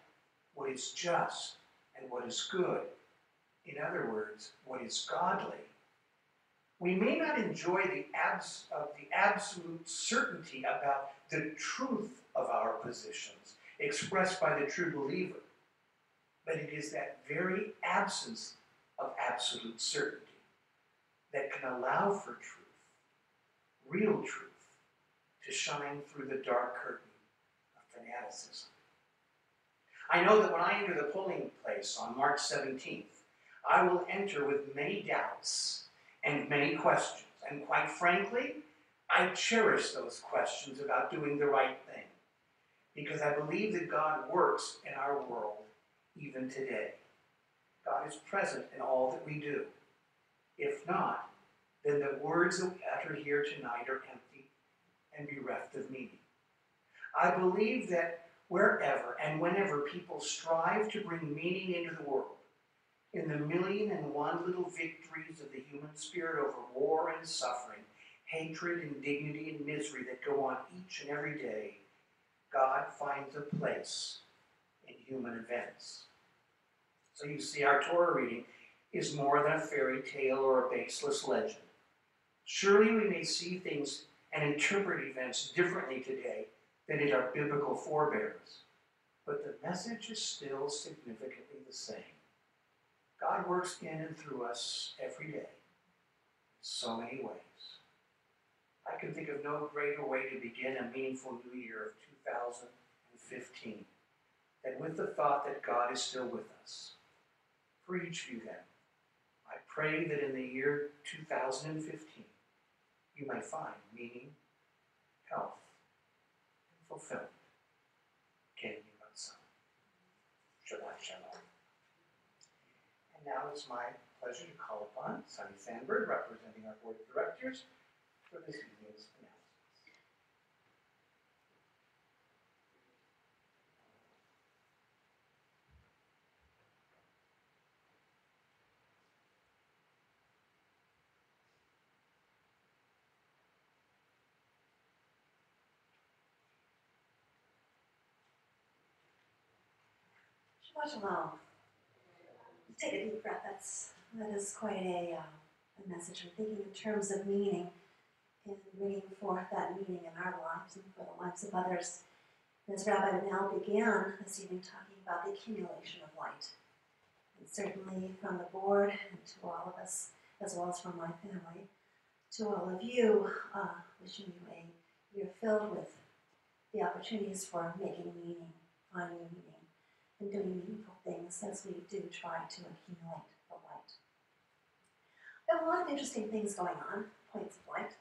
what is just, and what is good, in other words, what is godly, we may not enjoy the absolute certainty about the truth of our positions expressed by the true believer, but it is that very absence of absolute certainty that can allow for truth, real truth, to shine through the dark curtain of fanaticism. I know that when I enter the polling place on March 17th, I will enter with many doubts and many questions. And quite frankly, I cherish those questions about doing the right thing, because I believe that God works in our world even today. God is present in all that we do. If not, then the words that we utter here tonight are empty and bereft of meaning. I believe that wherever and whenever people strive to bring meaning into the world, in the 1,000,001 little victories of the human spirit over war and suffering, hatred, indignity, and misery that go on each and every day, God finds a place in human events. So you see, our Torah reading is more than a fairy tale or a baseless legend. Surely we may see things and interpret events differently today than did our biblical forebears, but the message is still significantly the same. God works in and through us every day in so many ways. I can think of no greater way to begin a meaningful new year of 2015 than with the thought that God is still with us. For each of you then, I pray that in the year 2015 you might find meaning, health, and fulfillment. Ken Son. Shabbat Shalom. And now it's my pleasure to call upon Sonny Sandberg, representing our board of directors, for this evening's announcements. Shabbat Shalom. Take a deep breath. That is quite a message. I'm thinking in terms of meaning and bringing forth that meaning in our lives and for the lives of others. And as Rabbi Nell began this evening talking about the accumulation of light, and certainly from the board and to all of us, as well as from my family, to all of you, wishing you a year filled with the opportunities for making meaning, finding meaning, and doing meaningful things as we do try to accumulate the light. There are a lot of interesting things going on, points of light.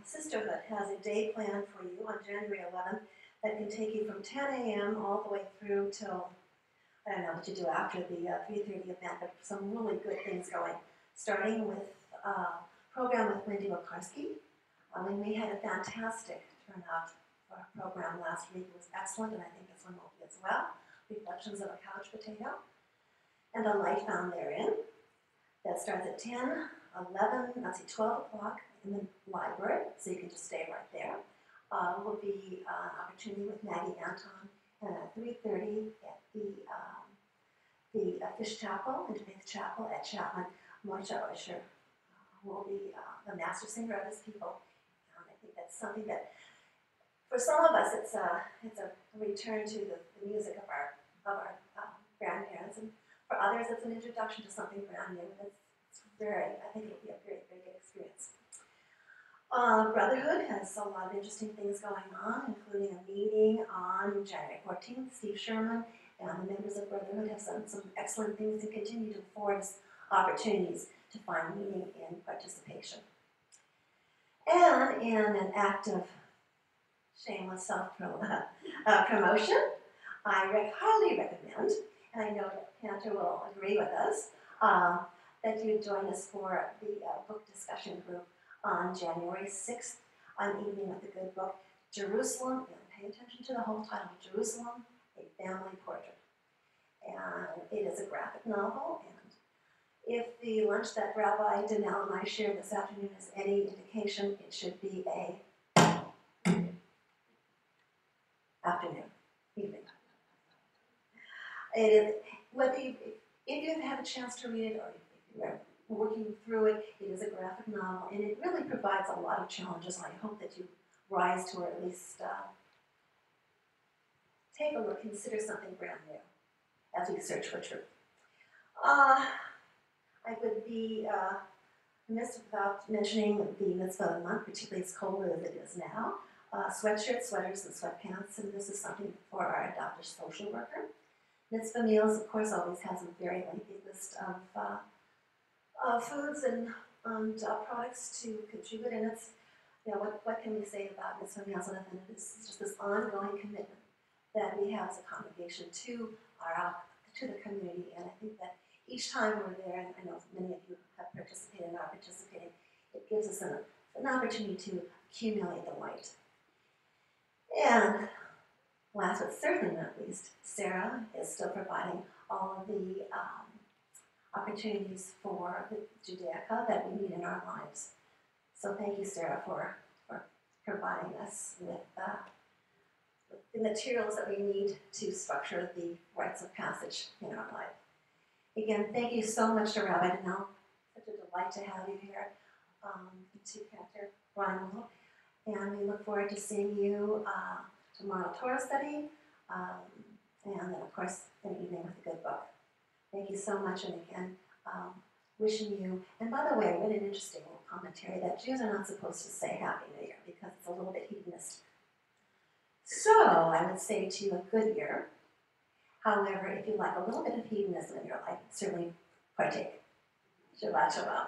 Sisterhood has a day planned for you on January 11th that can take you from 10 a.m. all the way through till, I don't know what you do after the 3:30 event, but some really good things going. Starting with a program with Wendy Wakarski. And we had a fantastic turnout for our program last week. It was excellent, and I think this one will be as well. Reflections of a Couch Potato, and a light found therein. That starts at 10, 11, 12 o'clock in the library, so you can just stay right there. Will be an opportunity with Maggie Anton, and at 3:30 at the Fish Chapel, Interfaith Chapel at Chapman. Moshe Osher will be the master singer of his people. I think that's something that, for some of us, it's a return to the music of our grandparents, and for others, it's an introduction to something brand new. I think it'll be a very, very good experience. Brotherhood has a lot of interesting things going on, including a meeting on January 14th. Steve Sherman and the members of Brotherhood have done some excellent things to continue to afford us opportunities to find meaning in participation. And in an act of shameless self-promotion, I highly recommend, and I know that Cantor will agree with us, that you join us for the book discussion group on January 6th, on Evening with a Good Book, Jerusalem, and pay attention to the whole title, Jerusalem, a Family Portrait. And it is a graphic novel, and if the lunch that Rabbi Donnell and I shared this afternoon is any indication, it should be a evening. It is, if you've had a chance to read it, or if you're working through it, it is a graphic novel, and it really provides a lot of challenges. I hope that you rise to, or at least take a look, consider something brand new as we search for truth. I would be remiss without mentioning the mitzvah of the month, particularly as cold as it is now. Sweatshirts, sweaters, and sweatpants, and this is something for our adopted social worker. Mitzvah Meals, of course, always has a very lengthy list of foods and products to contribute, and it's, what can we say about Mitzvah Meals other than it is just this ongoing commitment that we have as a congregation to the community, and I think that each time we're there, and I know many of you have participated and are participating, it gives us an opportunity to accumulate the light. And last but certainly not least, Sarah is still providing all of the opportunities for the Judaica that we need in our lives. So thank you, Sarah, for providing us with the materials that we need to structure the rites of passage in our life. Again, thank you so much to Rabbi Donnell. Such a delight to have you here, to Pastor Brian Will. And we look forward to seeing you tomorrow Torah study, and then of course an evening with a good book. Thank you so much, and again, wishing you, and by the way, I read an interesting little commentary that Jews are not supposed to say Happy New Year because it's a little bit hedonistic. So I would say to you, a good year. However, if you like a little bit of hedonism in your life, certainly partake. Shabbat Shalom.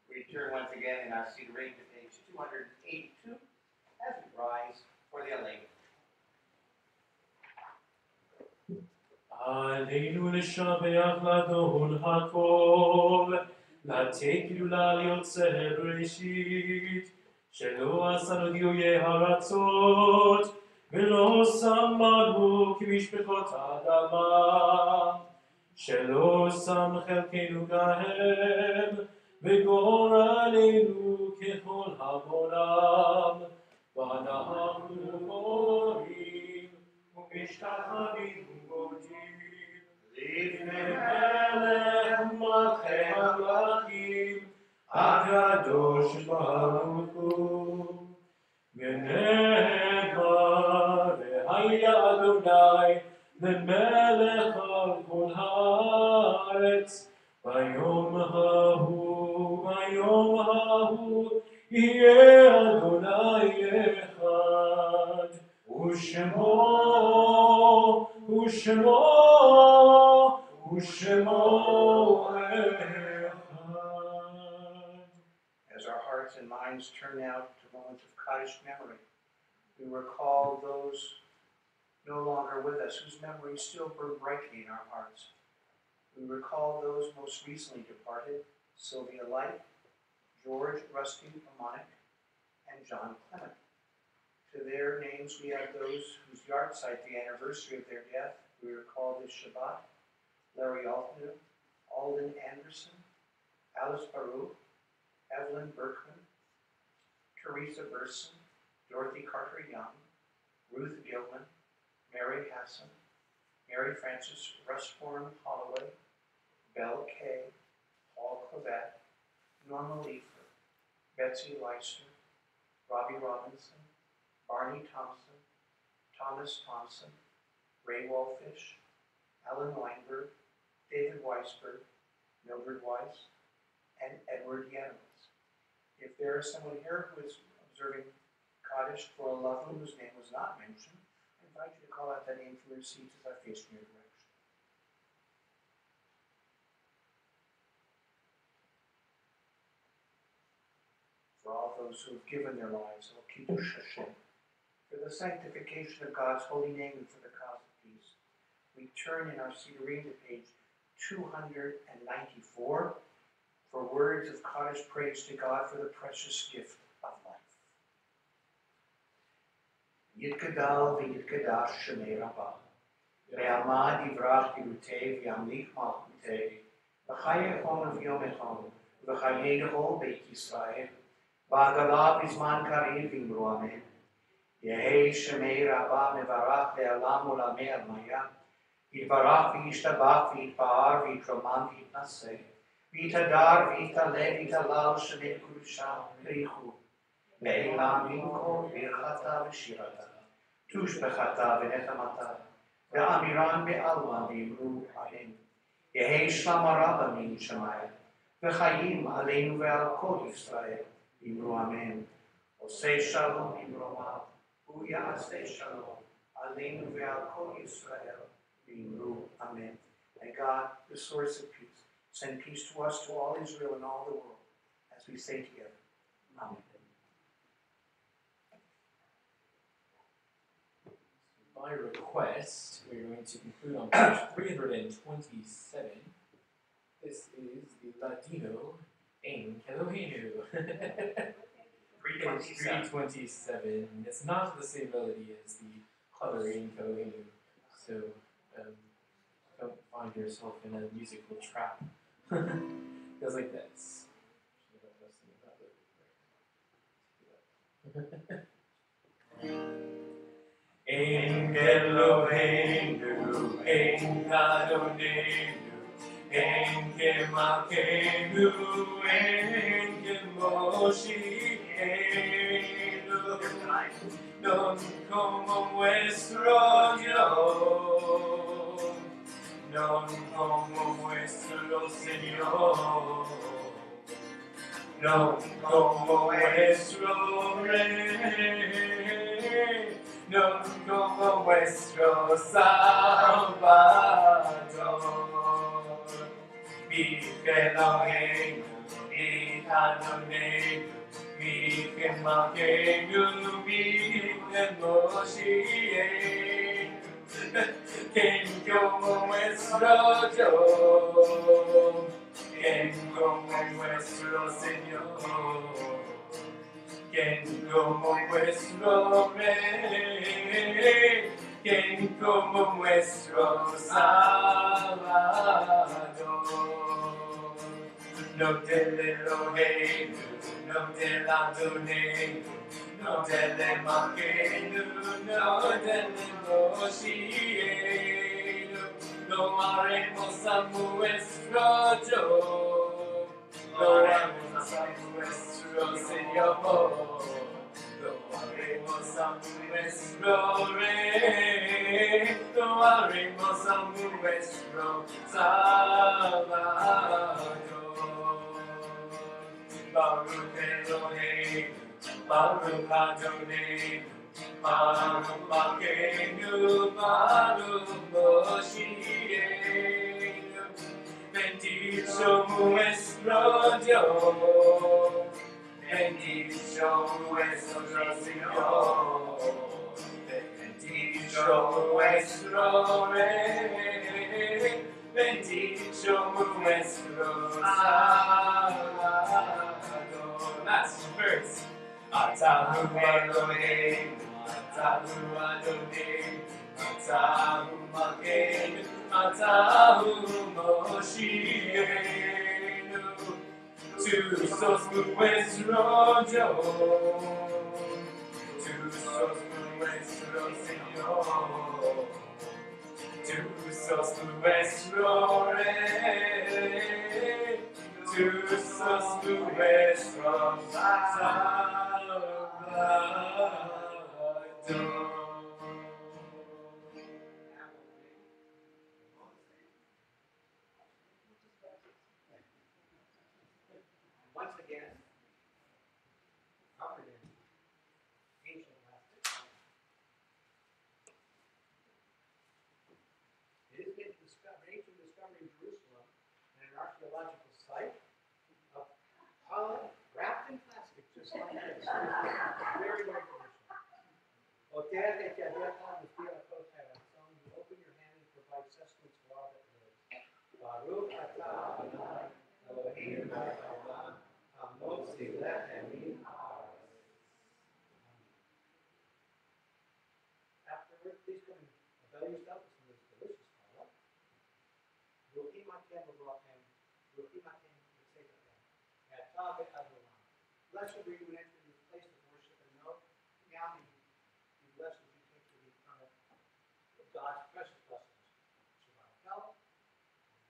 We turn once again in our cedar reading to page 282 as we rise for the Allegro. עלינו לשבח לדון הכל, לתת גדולה ליוצר בראשית, שלא עשינו דיויי הרצות, ולא שמנו כמשפחות האדמה, שלא שם חלקנו כהם, וגורלנו ככל העולם, ואנחנו מורים ומשתחווים ומודים לפני מלך מלכי המלכים, הקדוש ברוך הוא. ונאמר, והיה אדוני למלך על כל הארץ, ביום ההוא יהיה אדוני אחד, ושמו אחד. As our hearts and minds turn now to moments of Kaddish memory, we recall those no longer with us, whose memories still burn brightly in our hearts. We recall those most recently departed, Sylvia Light, George Rusty Amonic, and John Clement. To their names we add those whose yahrzeit, the anniversary of their death, we recall this Shabbat: Larry Altman, Alden Anderson, Alice Baruch, Evelyn Berkman, Teresa Burson, Dorothy Carter Young, Ruth Gilman, Mary Hassan, Mary Frances Rusform Holloway, Belle Kay, Paul Clavet, Norma Leifer, Betsy Leister, Robbie Robinson, Barney Thompson, Thomas Thompson, Ray Wallfish, Alan Weinberg, David Weisberg, Mildred Weiss, and Edward Yanowitz. If there is someone here who is observing Kaddish for a loved one whose name was not mentioned, I invite you to call out that name from your seats as I face in your direction. For all those who have given their lives, O Kiddush Hashem, for the sanctification of God's holy name and for the cause of peace, we turn in our Siddurim to page 294 for words of Kaddish praise to God for the precious gift of life. Yitgadal v'yitgadash shemei Rabbah, ve'alma divrach dirutei v'yamlik malchutei, v'chayechon v'yom echon, v'chayedecho beit Yisrael, v'agalah b'zman karev v'imru amen. Yehei shemei Rabbah mevarach le'alam ulamei almaya, yitvarach v'yishtabach v'yitpa'ar v'yitromam v'yitnaseh, v'yitadar v'yitaleh v'yitalal shemei kudusha v'yichu, ve'elam v'yimko v'yirchata v'shirata, tushbechata v'nechamata, ve'amiran be'alma v'yimru amen. Yehei shlama rabba min shemaya, v'chayim aleinu ve'al kol Yisrael v'yimru amen. Osei shalom v'yimromav, hu ya'aseh shalom aleinu ve'al kol Yisrael v'yimru amen. And God, the source of peace, send peace to us, to all Israel and all the world, as we say together, Amen. By request, we're going to conclude on page 327. This is the Ladino in Kelohenu. 327. It's not the same melody as the other in Kelohenu, so don't find yourself in a musical trap. It goes like this. En Eloheinu, en Adonenu, en Kemakenu, en Kemoshienu, non como nuestro Dios, non como nuestro Señor, non como nuestro Rey, non como vuestro Salvador. Eloheinu, et Adonai, Michem Malkeinu, Michem Moshiach, Ken como nuestro Dios, Ken como nuestro Señor, Ken como nuestro Rey, Ken como nuestro Salvador. No del Eloheinu, no del Adonai, no del Malkeinu, no del Moshiach, no haremos a nuestro Dios, no haremos a nuestro Señor, no haremos a nuestro Rey, no haremos a nuestro Salvador. Baruch Eloheinu, Baruch Adonai, Baruch Malkeinu, Baruch Moshiach. Bendito nuestro Dios, bendito nuestro Señor, bendito nuestro Rey, bendito nuestro Salvador. Last verse. Atahu Eloheinu, Atahu Adonai, Atahu Malkeinu, Atahu Moshiach. Tu sos nuestro Dios, tu sos nuestro Señor, tu sos nuestro Rey, tu sos nuestro Salvador. Once again, covered in ancient plastic. It has been ancient discovery in Jerusalem and an archaeological site of wrapped in plastic, just like this. Very, very traditional. You open your hand and provide sustenance for all that lives. Baruch atah Adonai Eloheinu melech haolam, hamotzi lechem min haaretz. Afterward, please come and avail yourself of some of this delicious challah. Ruchim atem v'brachem, ruchim atem v'tzeivachem, atah ve'adolam. Blessed are you who enter this place of worship and know, now be blessed as you take to the eternal of God's precious blessings. Shabbat health,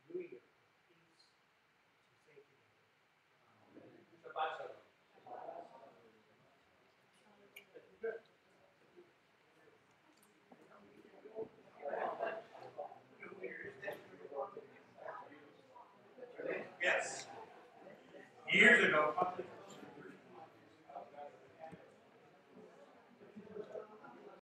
New Year, peace, to say together. Amen. Shabbat shalom. Yes. Years ago,